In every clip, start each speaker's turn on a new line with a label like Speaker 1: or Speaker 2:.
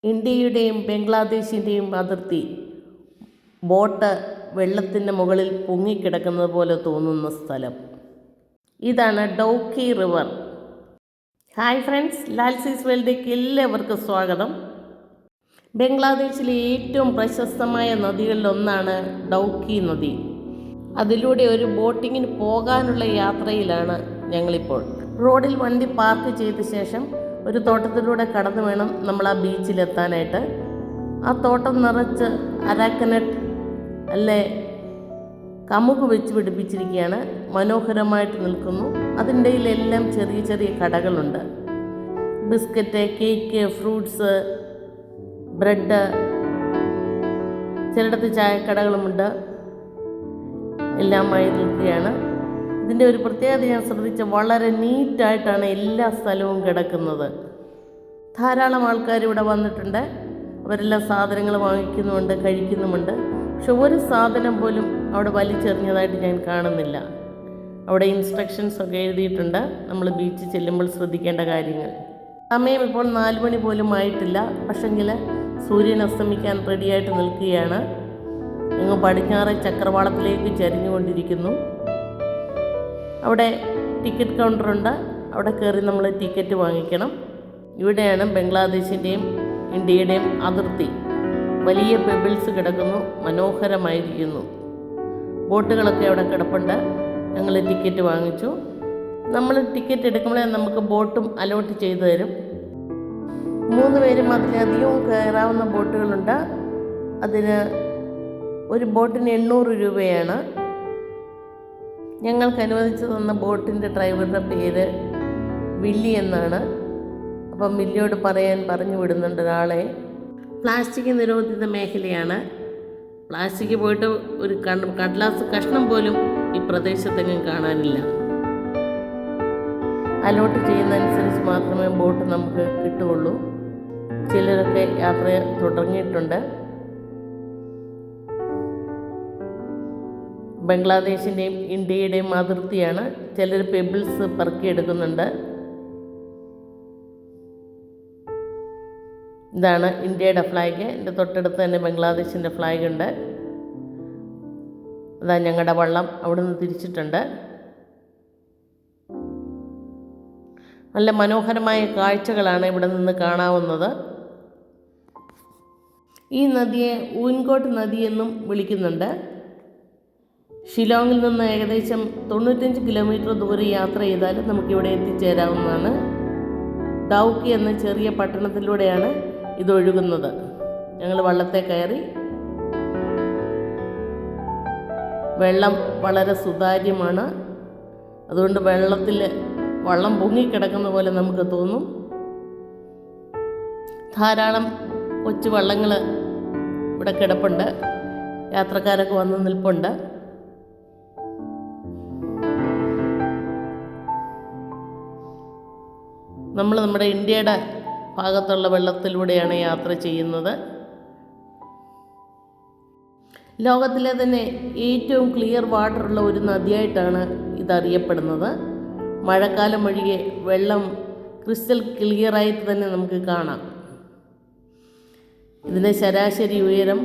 Speaker 1: ഇന്ത്യയുടെയും ബംഗ്ലാദേശിൻ്റെയും അതിർത്തി. ബോട്ട് വെള്ളത്തിൻ്റെ മുകളിൽ പൊങ്ങിക്കിടക്കുന്നത് പോലെ തോന്നുന്ന സ്ഥലം. ഇതാണ് ഡൗക്കി റിവർ. ഹായ് ഫ്രണ്ട്സ്, ലാൽസീസ് വേൾഡിലേക്ക് എല്ലാവർക്കും സ്വാഗതം. ബംഗ്ലാദേശിലെ ഏറ്റവും പ്രശസ്തമായ നദികളിലൊന്നാണ് ഡൗക്കി നദി. അതിലൂടെ ഒരു ബോട്ടിങ്ങിന് പോകാനുള്ള യാത്രയിലാണ് ഞങ്ങളിപ്പോൾ. റോഡിൽ വണ്ടി പാർക്ക് ചെയ്ത ശേഷം ഒരു തോട്ടത്തിലൂടെ കടന്നു വേണം നമ്മൾ ആ ബീച്ചിലെത്താനായിട്ട്. ആ തോട്ടം നിറച്ച് അരാക്കനട്ട് അല്ലെ കമുക് വെച്ച് പിടിപ്പിച്ചിരിക്കുകയാണ്. മനോഹരമായിട്ട് നിൽക്കുന്നു. അതിൻ്റെ എല്ലാം ചെറിയ ചെറിയ കടകളുണ്ട്. ബിസ്ക്കറ്റ്, കേക്ക്, ഫ്രൂട്ട്സ്, ബ്രെഡ്, ചിലയിടത്ത് ചായക്കടകളുമുണ്ട്. എല്ലാമായി നിൽക്കുകയാണ്. ഇതിൻ്റെ ഒരു പ്രത്യേകത ഞാൻ ശ്രദ്ധിച്ച, വളരെ നീറ്റായിട്ടാണ് എല്ലാ സ്ഥലവും കിടക്കുന്നത്. ധാരാളം ആൾക്കാർ ഇവിടെ വന്നിട്ടുണ്ട്. അവരെല്ലാം സാധനങ്ങൾ വാങ്ങിക്കുന്നുമുണ്ട്, കഴിക്കുന്നുമുണ്ട്. പക്ഷെ ഒരു സാധനം പോലും അവിടെ വലിച്ചെറിഞ്ഞതായിട്ട് ഞാൻ കാണുന്നില്ല. അവിടെ ഇൻസ്ട്രക്ഷൻസ് ഒക്കെ എഴുതിയിട്ടുണ്ട്, നമ്മൾ ബീച്ചിൽ ചെല്ലുമ്പോൾ ശ്രദ്ധിക്കേണ്ട കാര്യങ്ങൾ. സമയം ഇപ്പോൾ 4 മണി പോലും ആയിട്ടില്ല. പക്ഷെങ്കിൽ സൂര്യൻ അസ്തമിക്കാൻ റെഡിയായിട്ട് നിൽക്കുകയാണ്. അങ്ങ് പടിഞ്ഞാറ് ചക്രവാളത്തിലേക്ക് ചരിഞ്ഞുകൊണ്ടിരിക്കുന്നു. അവിടെ ടിക്കറ്റ് കൗണ്ടറുണ്ട്. അവിടെ കയറി നമ്മൾ ടിക്കറ്റ് വാങ്ങിക്കണം. ഇവിടെയാണ് ബംഗ്ലാദേശിൻ്റെയും ഇന്ത്യയുടെയും അതിർത്തി. വലിയ പെബിൾസ് കിടക്കുന്നു, മനോഹരമായിരിക്കുന്നു. ബോട്ടുകളൊക്കെ അവിടെ കിടപ്പുണ്ട്. ഞങ്ങൾ ടിക്കറ്റ് വാങ്ങിച്ചു. നമ്മൾ ടിക്കറ്റ് എടുക്കുമ്പോഴേ നമുക്ക് ബോട്ടും അലോട്ട് ചെയ്തു തരും. 3 പേരും അതിലധികവും കയറാവുന്ന ബോട്ടുകളുണ്ട്. അതിന് ഒരു ബോട്ടിന് 800 രൂപയാണ്. ഞങ്ങൾക്ക് അനുവദിച്ചു തന്ന ബോട്ടിൻ്റെ ഡ്രൈവറുടെ പേര് വില്ലി എന്നാണ്. അപ്പം വില്ലിയോട് പറഞ്ഞു വിടുന്നുണ്ട് ഒരാളെ. പ്ലാസ്റ്റിക് നിരോധിത മേഖലയാണ്. പ്ലാസ്റ്റിക് പോയിട്ട് ഒരു കടലാസ് കഷ്ണം പോലും ഈ പ്രദേശത്തെങ്ങും കാണാനില്ല. അലോട്ട് ചെയ്യുന്നതനുസരിച്ച് മാത്രമേ ബോട്ട് നമുക്ക് കിട്ടുകയുള്ളൂ. ചിലരൊക്കെ യാത്ര തുടങ്ങിയിട്ടുണ്ട്. ബംഗ്ലാദേശിൻ്റെയും ഇന്ത്യയുടെയും അതിർത്തിയാണ്. ചിലർ പെബിൾസ് പറക്കിയെടുക്കുന്നുണ്ട്. ഇതാണ് ഇന്ത്യയുടെ ഫ്ലാഗ്. എൻ്റെ തൊട്ടടുത്ത് തന്നെ ബംഗ്ലാദേശിൻ്റെ ഫ്ലാഗ് ഉണ്ട്. അതാ ഞങ്ങളുടെ വള്ളം അവിടെ നിന്ന് തിരിച്ചിട്ടുണ്ട്. നല്ല മനോഹരമായ കാഴ്ചകളാണ് ഇവിടെ നിന്ന് കാണാവുന്നത്. ഈ നദിയെ ഊൻകോട്ട് നദി എന്നും വിളിക്കുന്നുണ്ട്. ഷിലോങ്ങിൽ നിന്ന് ഏകദേശം 95 കിലോമീറ്റർ ദൂരെ യാത്ര ചെയ്താൽ നമുക്കിവിടെ എത്തിച്ചേരാവുന്നതാണ്. ഡൗക്കി എന്ന ചെറിയ പട്ടണത്തിലൂടെയാണ് ഇതൊഴുകുന്നത്. ഞങ്ങൾ വള്ളത്തെ കയറി. വെള്ളം വളരെ സുതാര്യമാണ്. അതുകൊണ്ട് വള്ളം പൊങ്ങിക്കിടക്കുന്ന പോലെ നമുക്ക് തോന്നും. ധാരാളം കൊച്ചു വള്ളങ്ങൾ ഇവിടെ കിടപ്പുണ്ട്. യാത്രക്കാരൊക്കെ വന്ന് നിൽപ്പുണ്ട്. നമ്മൾ നമ്മുടെ ഇന്ത്യയുടെ ഭാഗത്തുള്ള വെള്ളത്തിലൂടെയാണ് യാത്ര ചെയ്യുന്നത്. ലോകത്തിലെ തന്നെ ഏറ്റവും ക്ലിയർ വാട്ടറുള്ള ഒരു നദിയായിട്ടാണ് ഇതറിയപ്പെടുന്നത്. മഴക്കാലം ഒഴികെ വെള്ളം ക്രിസ്റ്റൽ ക്ലിയറായിട്ട് തന്നെ നമുക്ക് കാണാം. ഇതിൻ്റെ ശരാശരി ഉയരം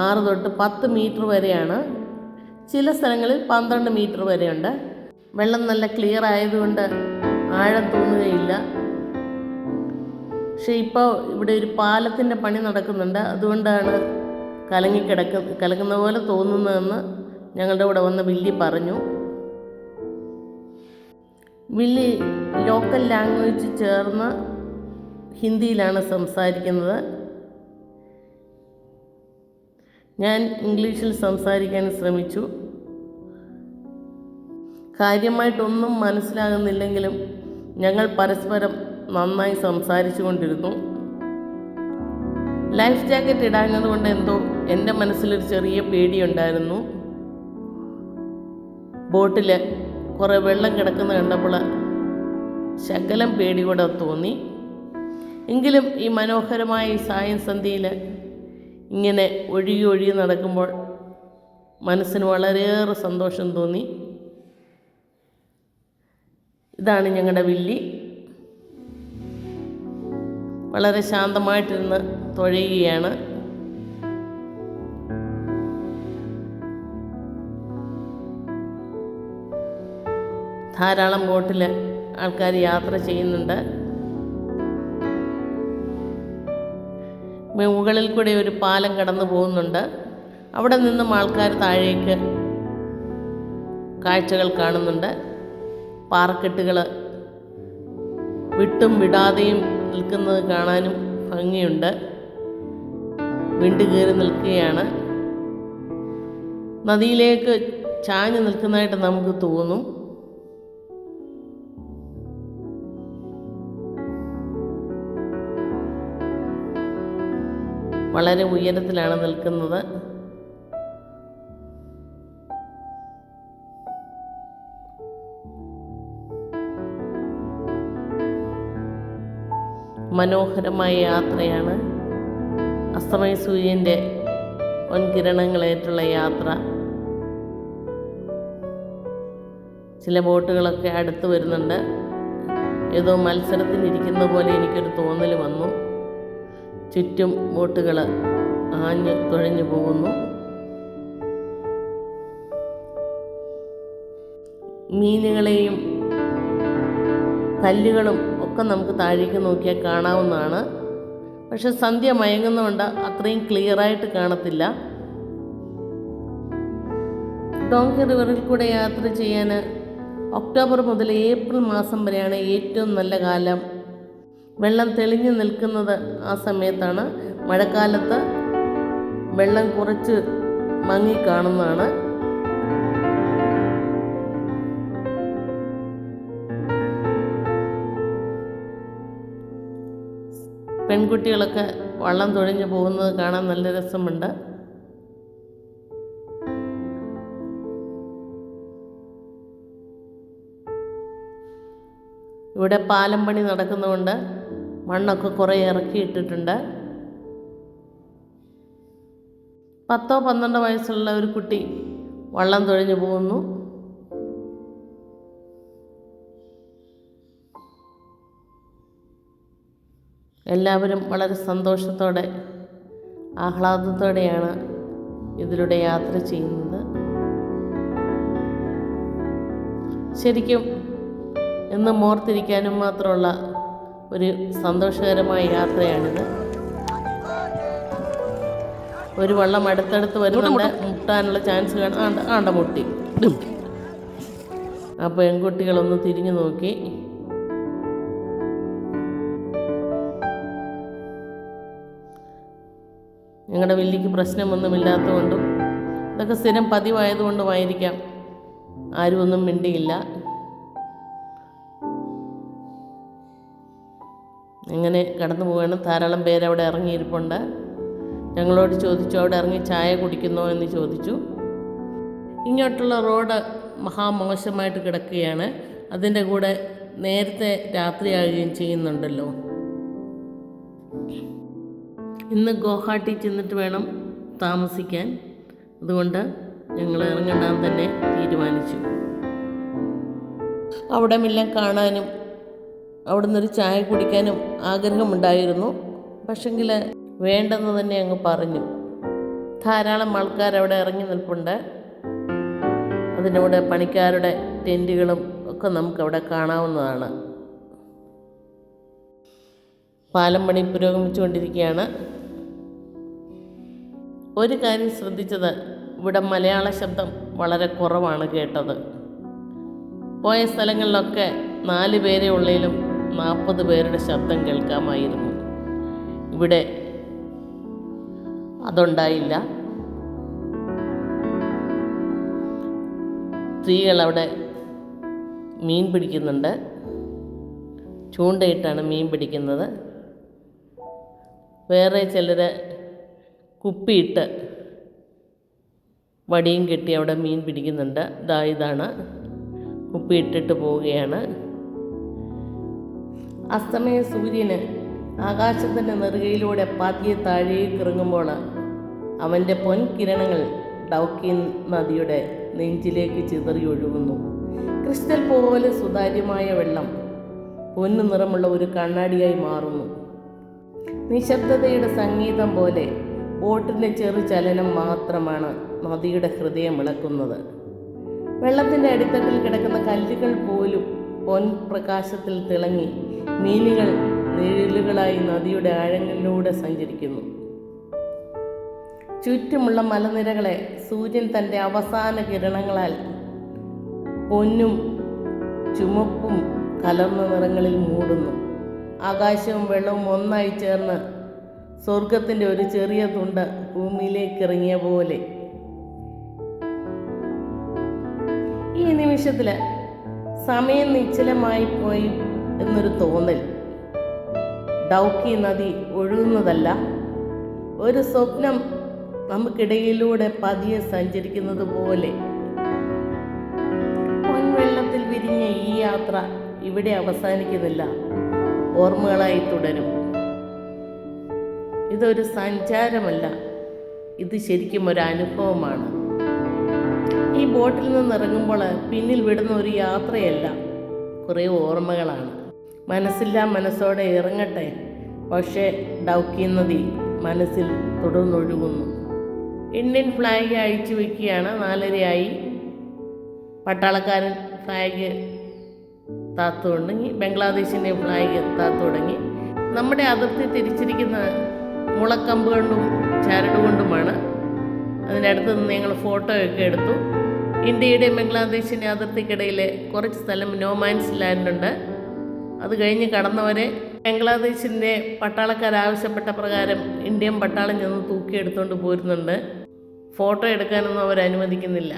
Speaker 1: 6 തൊട്ട് 10 മീറ്റർ വരെയാണ്. ചില സ്ഥലങ്ങളിൽ 12 മീറ്റർ വരെയുണ്ട്. വെള്ളം നല്ല ക്ലിയർ ആയതുകൊണ്ട് ആഴം തോന്നുകയില്ല. പക്ഷേ ഇപ്പോൾ ഇവിടെ ഒരു പാലത്തിൻ്റെ പണി നടക്കുന്നുണ്ട്. അതുകൊണ്ടാണ് കലങ്ങുന്ന പോലെ തോന്നുന്നതെന്ന് ഞങ്ങളുടെ കൂടെ വന്ന വില്ലി പറഞ്ഞു. വില്ലി ലോക്കൽ ലാംഗ്വേജ് ചേർന്ന് ഹിന്ദിയിലാണ് സംസാരിക്കുന്നത്. ഞാൻ ഇംഗ്ലീഷിൽ സംസാരിക്കാൻ ശ്രമിച്ചു. കാര്യമായിട്ടൊന്നും മനസ്സിലാകുന്നില്ലെങ്കിലും ഞങ്ങൾ പരസ്പരം നന്നായി സംസാരിച്ചു കൊണ്ടിരുന്നു. ലൈഫ് ജാക്കറ്റ് ഇടാഞ്ഞതുകൊണ്ട് എന്തോ എൻ്റെ മനസ്സിലൊരു ചെറിയ പേടിയുണ്ടായിരുന്നു. ബോട്ടിൽ കുറേ വെള്ളം കിടക്കുന്ന കണ്ടപ്പോൾ ശകലം പേടി കൂടെ തോന്നി. എങ്കിലും ഈ മനോഹരമായ ഈ സായംസന്ധ്യയിൽ ഇങ്ങനെ ഒഴുകി നടക്കുമ്പോൾ മനസ്സിന് വളരെയേറെ സന്തോഷം തോന്നി. ഇതാണ് ഞങ്ങളുടെ വില്ലി. വളരെ ശാന്തമായിട്ടിരുന്ന് തുഴയുകയാണ്. ധാരാളം ബോട്ടിൽ ആൾക്കാർ യാത്ര ചെയ്യുന്നുണ്ട്. മുകളിൽ കൂടെ ഒരു പാലം കടന്നു പോകുന്നുണ്ട്. അവിടെ നിന്നും ആൾക്കാർ താഴേക്ക് കാഴ്ചകൾ കാണുന്നുണ്ട്. പാറക്കെട്ടുകൾ വിട്ടും വിടാതെയും നിൽക്കുന്നത് കാണാനും ഭംഗിയുണ്ട്. വിണ്ട് കയറി നിൽക്കുകയാണ്. നദിയിലേക്ക് ചാഞ്ഞു നിൽക്കുന്നതായിട്ട് നമുക്ക് തോന്നും. വളരെ ഉയരത്തിലാണ് നിൽക്കുന്നത്. മനോഹരമായ യാത്രയാണ്. അസ്തമയ സൂര്യൻ്റെ പൊൻകിരണങ്ങളേറ്റുള്ള യാത്ര. ചില ബോട്ടുകളൊക്കെ അടുത്ത് വരുന്നുണ്ട്. ഏതോ മത്സരത്തിനിരിക്കുന്ന പോലെ എനിക്കൊരു തോന്നൽ വന്നു. ചുറ്റും ബോട്ടുകൾ ആഞ്ഞ് തുഴഞ്ഞു പോകുന്നു. മീനുകളെയും കല്ലുകളും ഒക്കെ നമുക്ക് താഴേക്ക് നോക്കിയാൽ കാണാവുന്നതാണ്. പക്ഷെ സന്ധ്യ മയങ്ങുന്നതുകൊണ്ട് അത്രയും ക്ലിയറായിട്ട് കാണത്തില്ല. ഡോങ്കി റിവറിൽ കൂടെ യാത്ര ചെയ്യാൻ ഒക്ടോബർ മുതൽ ഏപ്രിൽ മാസം വരെയാണ് ഏറ്റവും നല്ല കാലം. വെള്ളം തെളിഞ്ഞു നിൽക്കുന്നത് ആ സമയത്താണ്. മഴക്കാലത്ത് വെള്ളം കുറച്ച് മങ്ങിക്കാണുന്നതാണ്. പെൺകുട്ടികളൊക്കെ വള്ളം തുഴഞ്ഞു പോകുന്നത് കാണാൻ നല്ല രസമുണ്ട്. ഇവിടെ പാലം പണി നടക്കുന്നതുകൊണ്ട് മണ്ണൊക്കെ കുറേ ഇറക്കിയിട്ടിട്ടുണ്ട്. 10-12 വയസ്സുള്ള ഒരു കുട്ടി വള്ളം തുഴഞ്ഞു പോകുന്നു. എല്ലാവരും വളരെ സന്തോഷത്തോടെ ആഹ്ലാദത്തോടെയാണ് ഇതിലൂടെ യാത്ര ചെയ്യുന്നത്. ശരിക്കും എന്നും ഓർത്തിരിക്കാനും മാത്രമുള്ള ഒരു സന്തോഷകരമായ യാത്രയാണിത്. ഒരു വള്ളം അടുത്തടുത്ത് വരുന്നുണ്ട്. മുട്ടാനുള്ള ചാൻസ് ആണ്ട മുട്ടി. ആ പെൺകുട്ടികളൊന്ന് തിരിഞ്ഞു നോക്കി. ഞങ്ങളുടെ വില്ലിക്ക് പ്രശ്നമൊന്നുമില്ലാത്തതുകൊണ്ടും ഇതൊക്കെ സ്ഥിരം പതിവായതുകൊണ്ടുമായിരിക്കാം ആരും ഒന്നും മിണ്ടിയില്ല. ഇങ്ങനെ കടന്നു പോവുകയാണ്. ധാരാളം പേരവിടെ ഇറങ്ങിയിരിപ്പുണ്ട്. ഞങ്ങളോട് ചോദിച്ചു, അവിടെ ഇറങ്ങി ചായ കുടിക്കുന്നോ എന്ന് ചോദിച്ചു. ഇങ്ങോട്ടുള്ള റോഡ് മഹാമോശമായിട്ട് കിടക്കുകയാണ്. അതിൻ്റെ കൂടെ നേരത്തെ രാത്രിയാകുകയും ചെയ്യുന്നുണ്ടല്ലോ. ഇന്ന് ഗുവാഹട്ടി ചെന്നിട്ട് വേണം താമസിക്കാൻ. അതുകൊണ്ട് ഞങ്ങൾ ഇറങ്ങണ്ടാന്ന് തന്നെ തീരുമാനിച്ചു. അവിടമെല്ലാം കാണാനും അവിടെ നിന്നൊരു ചായ കുടിക്കാനും ആഗ്രഹമുണ്ടായിരുന്നു. പക്ഷെങ്കിൽ വേണ്ടെന്ന് തന്നെ അങ്ങ് പറഞ്ഞു. ധാരാളം ആൾക്കാരവിടെ ഇറങ്ങി നിൽപ്പുണ്ട്. അതിൻ്റെ കൂടെ പണിക്കാരുടെ ടെൻറ്റുകളും ഒക്കെ നമുക്കവിടെ കാണാവുന്നതാണ്. പാലം പണി പുരോഗമിച്ചുകൊണ്ടിരിക്കുകയാണ്. ഒരു കാര്യം ശ്രദ്ധിച്ചത്, ഇവിടെ മലയാള ശബ്ദം വളരെ കുറവാണ് കേട്ടത്. പോയ സ്ഥലങ്ങളിലൊക്കെ 4 പേരെ ഉള്ളതിലും 40 പേരുടെ ശബ്ദം കേൾക്കാമായിരുന്നു. ഇവിടെ അതുണ്ടായില്ല. സ്ത്രീകളവിടെ മീൻ പിടിക്കുന്നുണ്ട്. ചൂണ്ടയിട്ടാണ് മീൻ പിടിക്കുന്നത്. വേറെ ചിലർ കുപ്പിയിട്ട് വടിയും കെട്ടി അവിടെ മീൻ പിടിക്കുന്നുണ്ട്. ഇതാണ് കുപ്പിയിട്ടിട്ട് പോവുകയാണ്. അസ്തമയ സൂര്യന് ആകാശത്തിൻ്റെ നെറുകയിലൂടെ പതിയെ താഴേക്ക് ഇറങ്ങുമ്പോൾ അവൻ്റെ പൊൻകിരണങ്ങൾ ഡൗക്കി നദിയുടെ നെഞ്ചിലേക്ക് ചിതറി ഒഴുകുന്നു. ക്രിസ്റ്റൽ പോലെ സുതാര്യമായ വെള്ളം പൊന്നു നിറമുള്ള ഒരു കണ്ണാടിയായി മാറുന്നു. നിശബ്ദതയുടെ സംഗീതം പോലെ ബോട്ടിൻ്റെ ചെറു ചലനം മാത്രമാണ് നദിയുടെ ഹൃദയം ഇളക്കുന്നത്. വെള്ളത്തിൻ്റെ അടിത്തട്ടിൽ കിടക്കുന്ന കല്ലുകൾ പോലും പൊൻപ്രകാശത്തിൽ തിളങ്ങി മീനുകൾ നിഴലുകളായി നദിയുടെ ആഴങ്ങളിലൂടെ സഞ്ചരിക്കുന്നു. ചുറ്റുമുള്ള മലനിരകളെ സൂര്യൻ തൻ്റെ അവസാന കിരണങ്ങളാൽ പൊന്നും ചുമപ്പും കലർന്ന നിറങ്ങളിൽ മൂടുന്നു. ആകാശവും വെള്ളവും ഒന്നായി ചേർന്ന് സ്വർഗത്തിൻ്റെ ഒരു ചെറിയ തുണ്ട് ഭൂമിയിലേക്ക് ഇറങ്ങിയ പോലെ. ഈ നിമിഷത്തിൽ സമയം നിശ്ചലമായി പോയി എന്നൊരു തോന്നൽ. ഡൗക്കി നദി ഒഴുകുന്നതല്ല, ഒരു സ്വപ്നം നമുക്കിടയിലൂടെ പതിയെ സഞ്ചരിക്കുന്നത് പോലെ. പൊൻവെള്ളത്തിൽ വിരിഞ്ഞ ഈ യാത്ര ഇവിടെ അവസാനിക്കുന്നില്ല, ഓർമ്മകളായി തുടരും. ഇതൊരു സഞ്ചാരമല്ല, ഇത് ശരിക്കും ഒരു അനുഭവമാണ്. ഈ ബോട്ടിൽ നിന്നിറങ്ങുമ്പോൾ പിന്നിൽ വിടുന്ന ഒരു യാത്രയല്ല, കുറേ ഓർമ്മകളാണ്. മനസ്സില്ലാ മനസ്സോടെ ഇറങ്ങട്ടെ, പക്ഷേ ഡൗക്കി നദി മനസ്സിൽ തുടർന്നൊഴുകുന്നു. ഇന്ത്യൻ ഫ്ലാഗ് അഴിച്ചു വയ്ക്കുകയാണ്. 4:30 പട്ടാളക്കാരൻ ഫ്ലാഗ് താത്തു തുടങ്ങി, ബംഗ്ലാദേശിൻ്റെ ഫ്ലാഗ് താത്തു തുടങ്ങി. നമ്മുടെ അതിർത്തി തിരിച്ചിരിക്കുന്ന മുളക്കമ്പ് കൊണ്ടും ചരട് കൊണ്ടുമാണ്. അതിനടുത്ത് നിന്ന് ഞങ്ങൾ ഫോട്ടോയൊക്കെ എടുത്തു. ഇന്ത്യയുടെയും ബംഗ്ലാദേശിൻ്റെ അതിർത്തിക്കിടയിൽ കുറച്ച് സ്ഥലം നോമാൻസ് ലാൻഡുണ്ട്. അത് കഴിഞ്ഞ് കടന്നവരെ ബംഗ്ലാദേശിൻ്റെ പട്ടാളക്കാർ ആവശ്യപ്പെട്ട പ്രകാരം ഇന്ത്യൻ പട്ടാളം ചെന്ന് തൂക്കിയെടുത്തുകൊണ്ട് പോരുന്നുണ്ട്. ഫോട്ടോ എടുക്കാനൊന്നും അവരനുവദിക്കുന്നില്ല.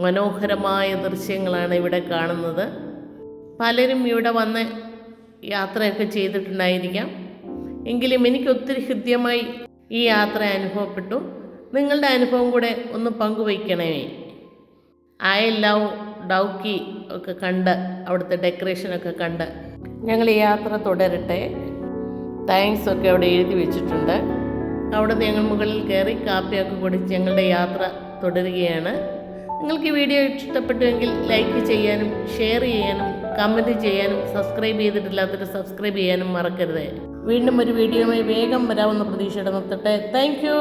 Speaker 1: മനോഹരമായ ദൃശ്യങ്ങളാണ് ഇവിടെ കാണുന്നത്. പലരും ഇവിടെ വന്ന് യാത്രയൊക്കെ ചെയ്തിട്ടുണ്ടായിരിക്കാം. എങ്കിലും എനിക്ക് ഒത്തിരി ഹൃദ്യമായി ഈ യാത്ര അനുഭവപ്പെട്ടു. നിങ്ങളുടെ അനുഭവം കൂടെ ഒന്ന് പങ്കുവയ്ക്കണേ. ഐ ലവ് ഡൗക്കി ഒക്കെ കണ്ട്, അവിടുത്തെ ഡെക്കറേഷനൊക്കെ കണ്ട് ഞങ്ങൾ ഈ യാത്ര തുടരട്ടെ. താങ്ക്സ് ഒക്കെ അവിടെ എഴുതി വെച്ചിട്ടുണ്ട്. അവിടെ ഞങ്ങൾ മുകളിൽ കയറി കാപ്പിയൊക്കെ കുടിച്ച് ഞങ്ങളുടെ യാത്ര തുടരുകയാണ്. നിങ്ങൾക്ക് ഈ വീഡിയോ ഇഷ്ടപ്പെട്ടുവെങ്കിൽ ലൈക്ക് ചെയ്യാനും ഷെയർ ചെയ്യാനും കമൻറ്റ് ചെയ്യാനും സബ്സ്ക്രൈബ് ചെയ്തിട്ടില്ലാത്തവർ സബ്സ്ക്രൈബ് ചെയ്യാനും മറക്കരുത്. വീണ്ടും ഒരു വീഡിയോയുമായി വേഗം വരാമെന്ന പ്രതീക്ഷയുടെ നിർത്തട്ടെ. Thank you.